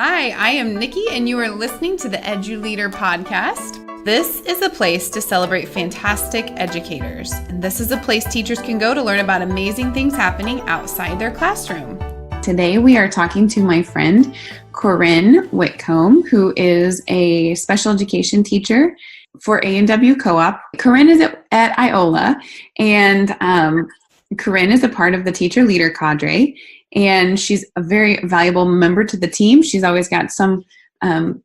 Hi, I am Nikki, and you are listening to the EduLEADER podcast. This is a place to celebrate fantastic educators, and this is a place teachers can go to learn about amazing things happening outside their classroom. Today, we are talking to my friend, Korenne Whitcomb, who is a special education teacher for ANW Coop. Korenne is at Iola, and Korenne is a part of the teacher leader cadre, and she's a very valuable member to the team. She's always got some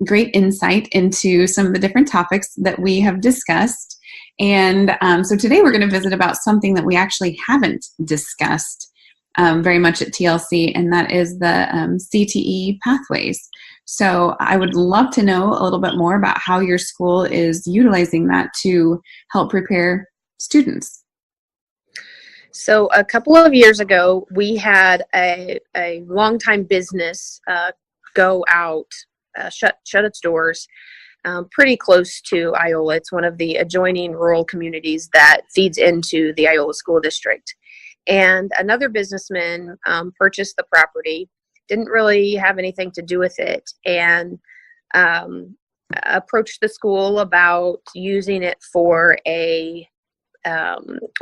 great insight into some of the different topics that we have discussed. And so today we're going to visit about something that we actually haven't discussed very much at TLC, and that is the CTE pathways. So I would love to know a little bit more about how your school is utilizing that to help prepare students. So a couple of years ago, we had a longtime business go out, shut its doors pretty close to Iola. It's one of the adjoining rural communities that feeds into the Iola School District. And another businessman purchased the property, didn't really have anything to do with it, and approached the school about using it for a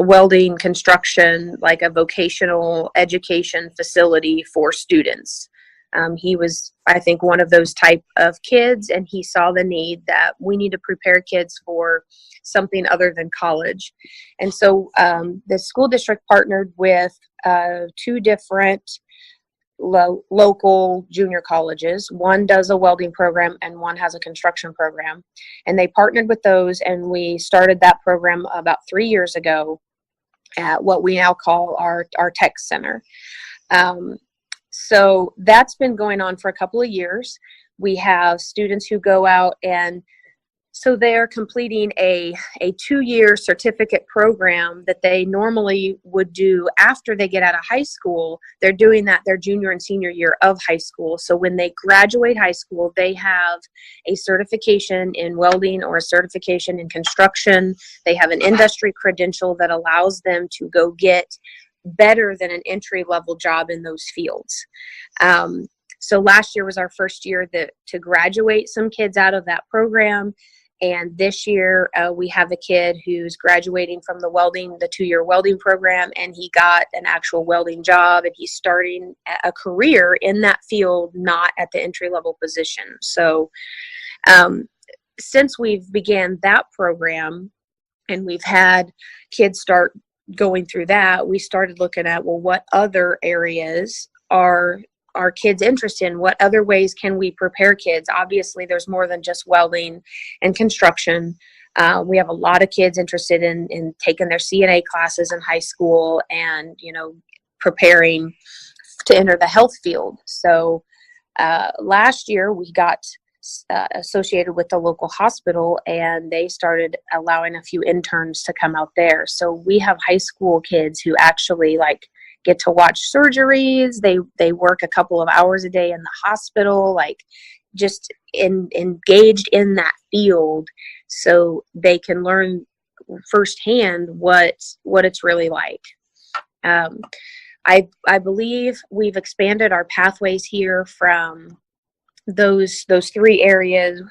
welding construction, like a vocational education facility for students. He was, I think, one of those type of kids, and he saw the need that we need to prepare kids for something other than college. And so the school district partnered with two different local junior colleges. One does a welding program and one has a construction program, and they partnered with those, and we started that program about 3 years ago at what we now call our tech center. So that's been going on for a couple of years. We have students who go out, and so they're completing a 2-year certificate program that they normally would do after they get out of high school. They're doing that their junior and senior year of high school. So when they graduate high school, they have a certification in welding or a certification in construction. They have an industry credential that allows them to go get better than an entry-level job in those fields. So last year was our first year to graduate some kids out of that program. And this year, we have a kid who's graduating from the 2-year welding program, and he got an actual welding job, and he's starting a career in that field, not at the entry-level position. So since we've began that program and we've had kids start going through that, we started looking at, well, what other areas are kids interested in? What other ways can we prepare kids? Obviously, there's more than just welding and construction. We have a lot of kids interested in taking their CNA classes in high school and, preparing to enter the health field. So last year we got associated with the local hospital, and they started allowing a few interns to come out there. So we have high school kids who actually get to watch surgeries. They work a couple of hours a day in the hospital, just engaged in that field, so they can learn firsthand what it's really like. I believe we've expanded our pathways here from those 3 areas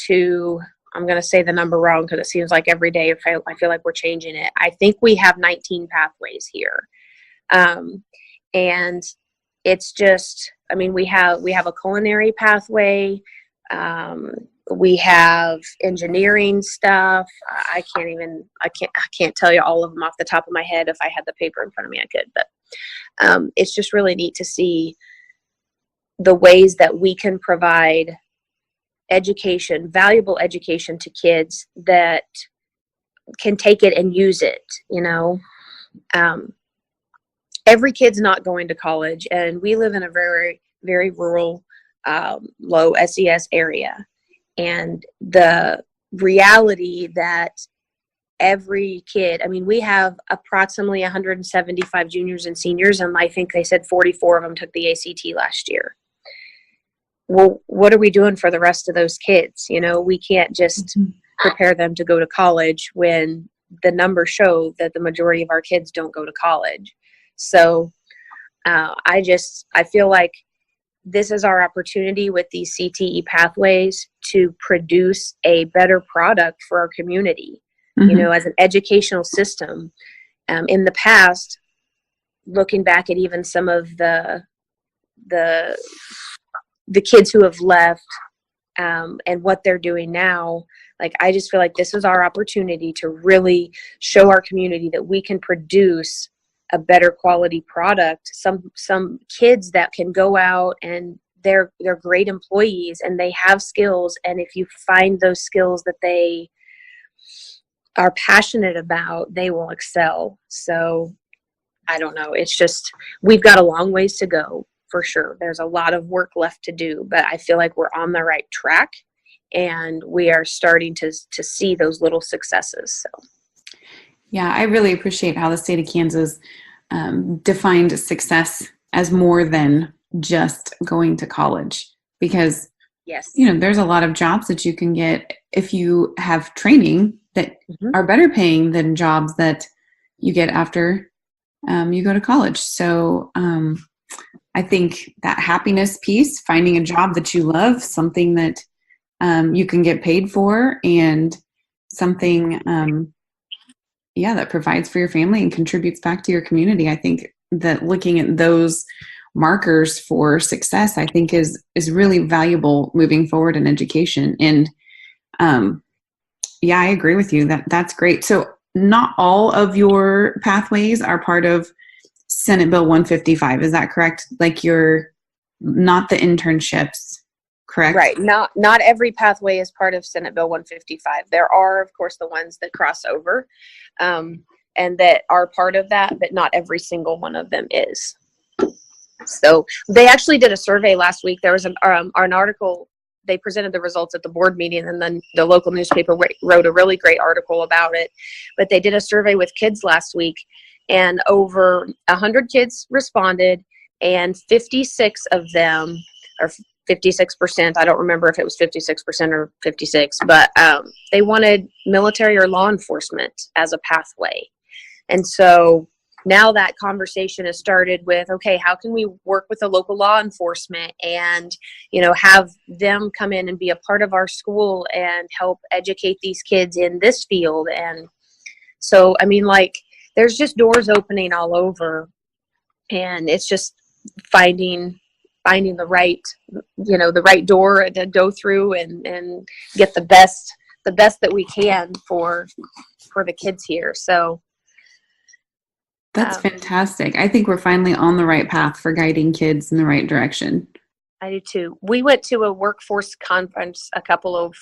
to, I'm going to say the number wrong because it seems like every day I feel like we're changing it. I think we have 19 pathways here. And it's just, we have a culinary pathway. We have engineering stuff. I can't tell you all of them off the top of my head. If I had the paper in front of me, I could, but, it's just really neat to see the ways that we can provide education, valuable education to kids that can take it and use it, Every kid's not going to college, and we live in a very, very rural, low SES area. And the reality that every kid, we have approximately 175 juniors and seniors, and I think they said 44 of them took the ACT last year. Well, what are we doing for the rest of those kids? We can't just prepare them to go to college when the numbers show that the majority of our kids don't go to college. So I feel like this is our opportunity with these CTE pathways to produce a better product for our community. Mm-hmm. As an educational system. In the past, looking back at even some of the kids who have left, and what they're doing now, like, I just feel like this is our opportunity to really show our community that we can produce a better quality product. Some kids that can go out and they're great employees and they have skills. And if you find those skills that they are passionate about, they will excel. So I don't know. It's just, we've got a long ways to go for sure. There's a lot of work left to do, but I feel like we're on the right track and we are starting to see those little successes. So. Yeah, I really appreciate how the state of Kansas defined success as more than just going to college, because Yes, there's a lot of jobs that you can get if you have training that are better paying than jobs that you get after you go to college. So I think that happiness piece, finding a job that you love, something that you can get paid for, and something that provides for your family and contributes back to your community. I think that looking at those markers for success, I think is really valuable moving forward in education. And I agree with you that's great. So not all of your pathways are part of Senate Bill 155. Is that correct? Like, you're not the internships, correct? Right. Not every pathway is part of Senate Bill 155. There are, of course, the ones that cross over and that are part of that, but not every single one of them is. So they actually did a survey last week. There was an article. They presented the results at the board meeting, and then the local newspaper wrote a really great article about it. But they did a survey with kids last week, and over 100 kids responded, and 56 of them, or 56%, I don't remember if it was 56% or 56, but they wanted military or law enforcement as a pathway. And so now that conversation has started with, okay, how can we work with the local law enforcement and, have them come in and be a part of our school and help educate these kids in this field. And so, there's just doors opening all over, and it's just finding the right, the right door to go through and get the best that we can for the kids here. So that's fantastic. I think we're finally on the right path for guiding kids in the right direction. I do too. We went to a workforce conference a couple of,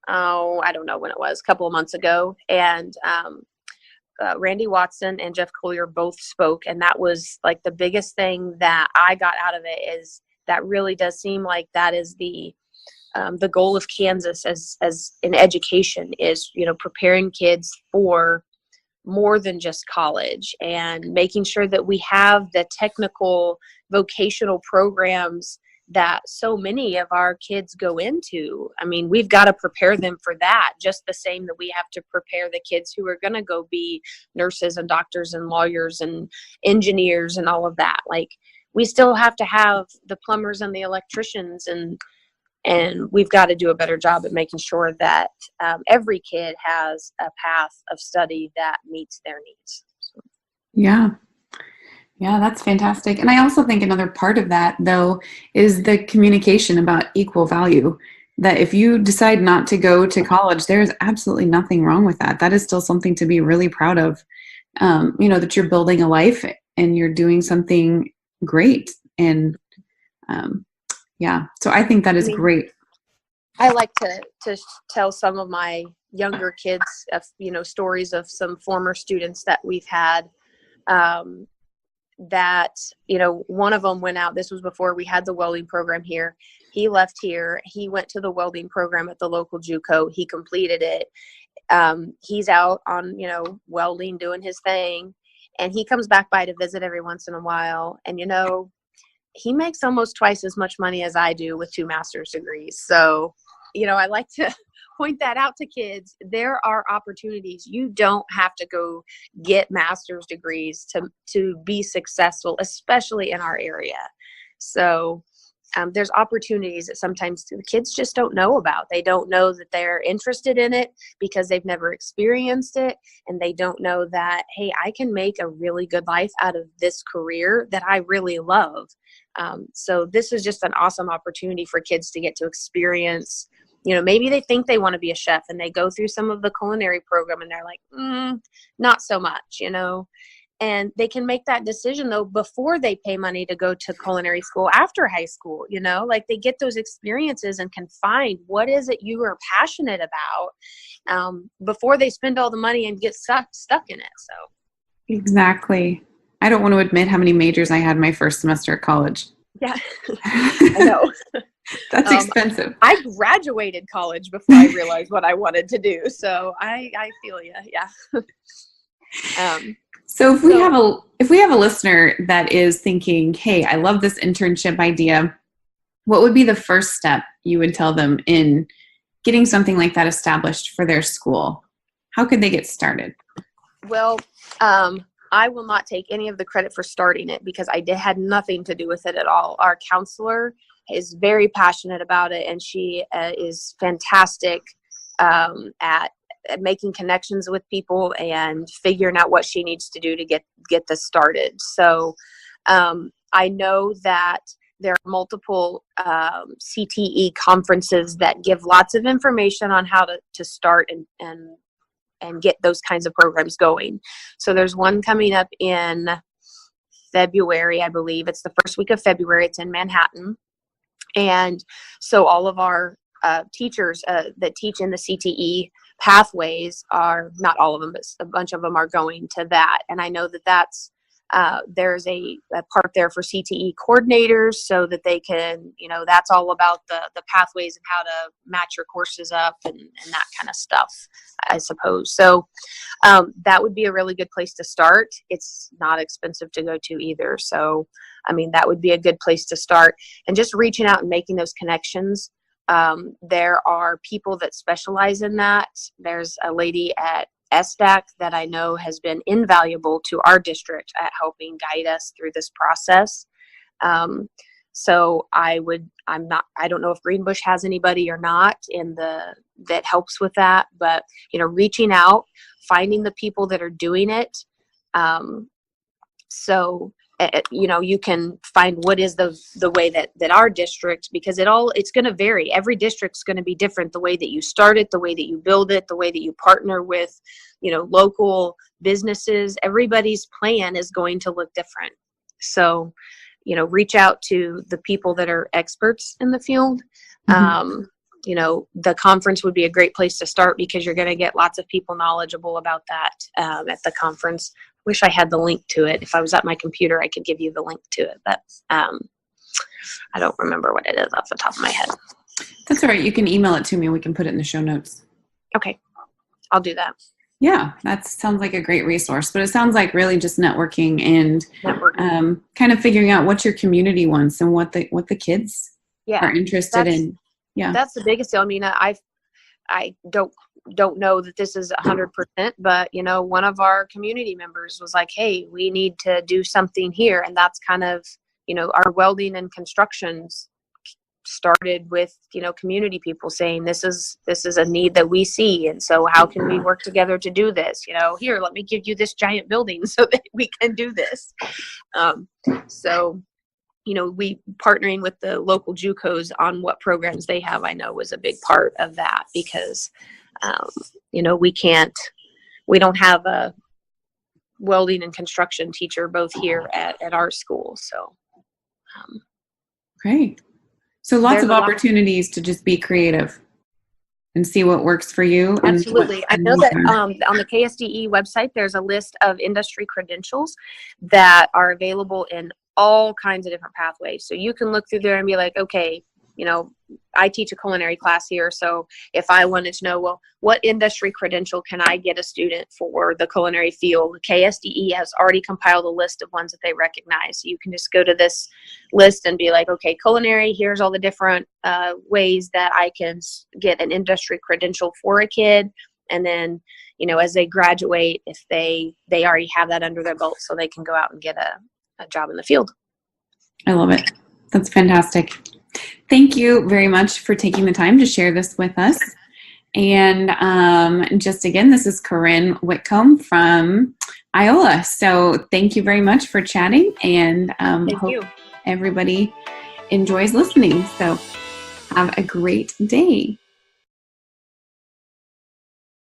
I don't know when it was, a couple of months ago. And Randy Watson and Jeff Collier both spoke. And that was like the biggest thing that I got out of it, is that really does seem like that is the goal of Kansas as in education is, preparing kids for more than just college, and making sure that we have the technical vocational programs that so many of our kids go into. We've got to prepare them for that, just the same that we have to prepare the kids who are going to go be nurses and doctors and lawyers and engineers and all of that. Like, we still have to have the plumbers and the electricians, and we've got to do a better job at making sure that every kid has a path of study that meets their needs. Yeah, that's fantastic. And I also think another part of that, though, is the communication about equal value. That if you decide not to go to college, there's absolutely nothing wrong with that. That is still something to be really proud of. That you're building a life and you're doing something great. And so I think that is great. I like to tell some of my younger kids, stories of some former students that we've had, that, one of them went out. This was before we had the welding program here. He left here. He went to the welding program at the local JUCO. He completed it. He's out on, welding, doing his thing. And he comes back by to visit every once in a while. And, he makes almost twice as much money as I do with 2 master's degrees. So, I like to point that out to kids. There are opportunities. You don't have to go get master's degrees to be successful, especially in our area. So there's opportunities that sometimes the kids just don't know about. They don't know that they're interested in it because they've never experienced it. And they don't know that, hey, I can make a really good life out of this career that I really love. So this is just an awesome opportunity for kids to get to experience. Maybe they think they want to be a chef and they go through some of the culinary program and they're like, not so much, and they can make that decision though before they pay money to go to culinary school after high school. Like they get those experiences and can find what is it you are passionate about before they spend all the money and get stuck in it. So exactly. I don't want to admit how many majors I had my first semester at college. Yeah, I know. That's expensive. I graduated college before I realized what I wanted to do. So I feel you. Yeah. So if we have a listener that is thinking, hey, I love this internship idea, what would be the first step you would tell them in getting something like that established for their school? How could they get started? Well, I will not take any of the credit for starting it because I had nothing to do with it at all. Our counselor is very passionate about it, and she is fantastic at making connections with people and figuring out what she needs to do to get this started. So I know that there are multiple CTE conferences that give lots of information on how to start and get those kinds of programs going. So there's one coming up in February, I believe. It's the first week of February. It's in Manhattan. And so all of our teachers that teach in the CTE pathways are, not all of them, but a bunch of them are going to that. And I know that's there's a part there for CTE coordinators so that they can, that's all about the pathways and how to match your courses up and that kind of stuff, I suppose. So that would be a really good place to start. It's not expensive to go to either. So, that would be a good place to start, and just reaching out and making those connections. There are people that specialize in that. There's a lady at SDAC that I know has been invaluable to our district at helping guide us through this process. So I don't know if Greenbush has anybody or not that helps with that, but, reaching out, finding the people that are doing it. So you can find what is the way that our district, because it's going to vary. Every district's going to be different. The way that you start it, the way that you build it, the way that you partner with, local businesses, everybody's plan is going to look different. So, reach out to the people that are experts in the field. Mm-hmm. The conference would be a great place to start because you're going to get lots of people knowledgeable about that at the conference. Wish I had the link to it. If I was at my computer, I could give you the link to it, but I don't remember what it is off the top of my head. That's all right. You can email it to me and we can put it in the show notes. Okay. I'll do that. Yeah, that sounds like a great resource, but it sounds like really just networking and kind of figuring out what your community wants and what the kids are interested in. Yeah. That's the biggest deal. I don't know that this is 100%, but one of our community members was like, hey, we need to do something here. And that's kind of, our welding and constructions started with, community people saying, this is a need that we see. And so how can we work together to do this? Here, let me give you this giant building so that we can do this. So we partnering with the local JUCOs on what programs they have, I know was a big part of that because, we don't have a welding and construction teacher both here at our school. So, great. So lots of opportunities to just be creative and see what works for you. Absolutely. I know that on the KSDE website, there's a list of industry credentials that are available in all kinds of different pathways. So you can look through there and be like, okay, I teach a culinary class here. So if I wanted to know, well, what industry credential can I get a student for the culinary field? KSDE has already compiled a list of ones that they recognize. So you can just go to this list and be like, okay, culinary, here's all the different ways that I can get an industry credential for a kid. And then, as they graduate, if they already have that under their belt, so they can go out and get a job in the field. I love it. That's fantastic. Thank you very much for taking the time to share this with us. And just again, this is Korenne Whitcomb from Iola. So thank you very much for chatting, and hope everybody enjoys listening. So have a great day.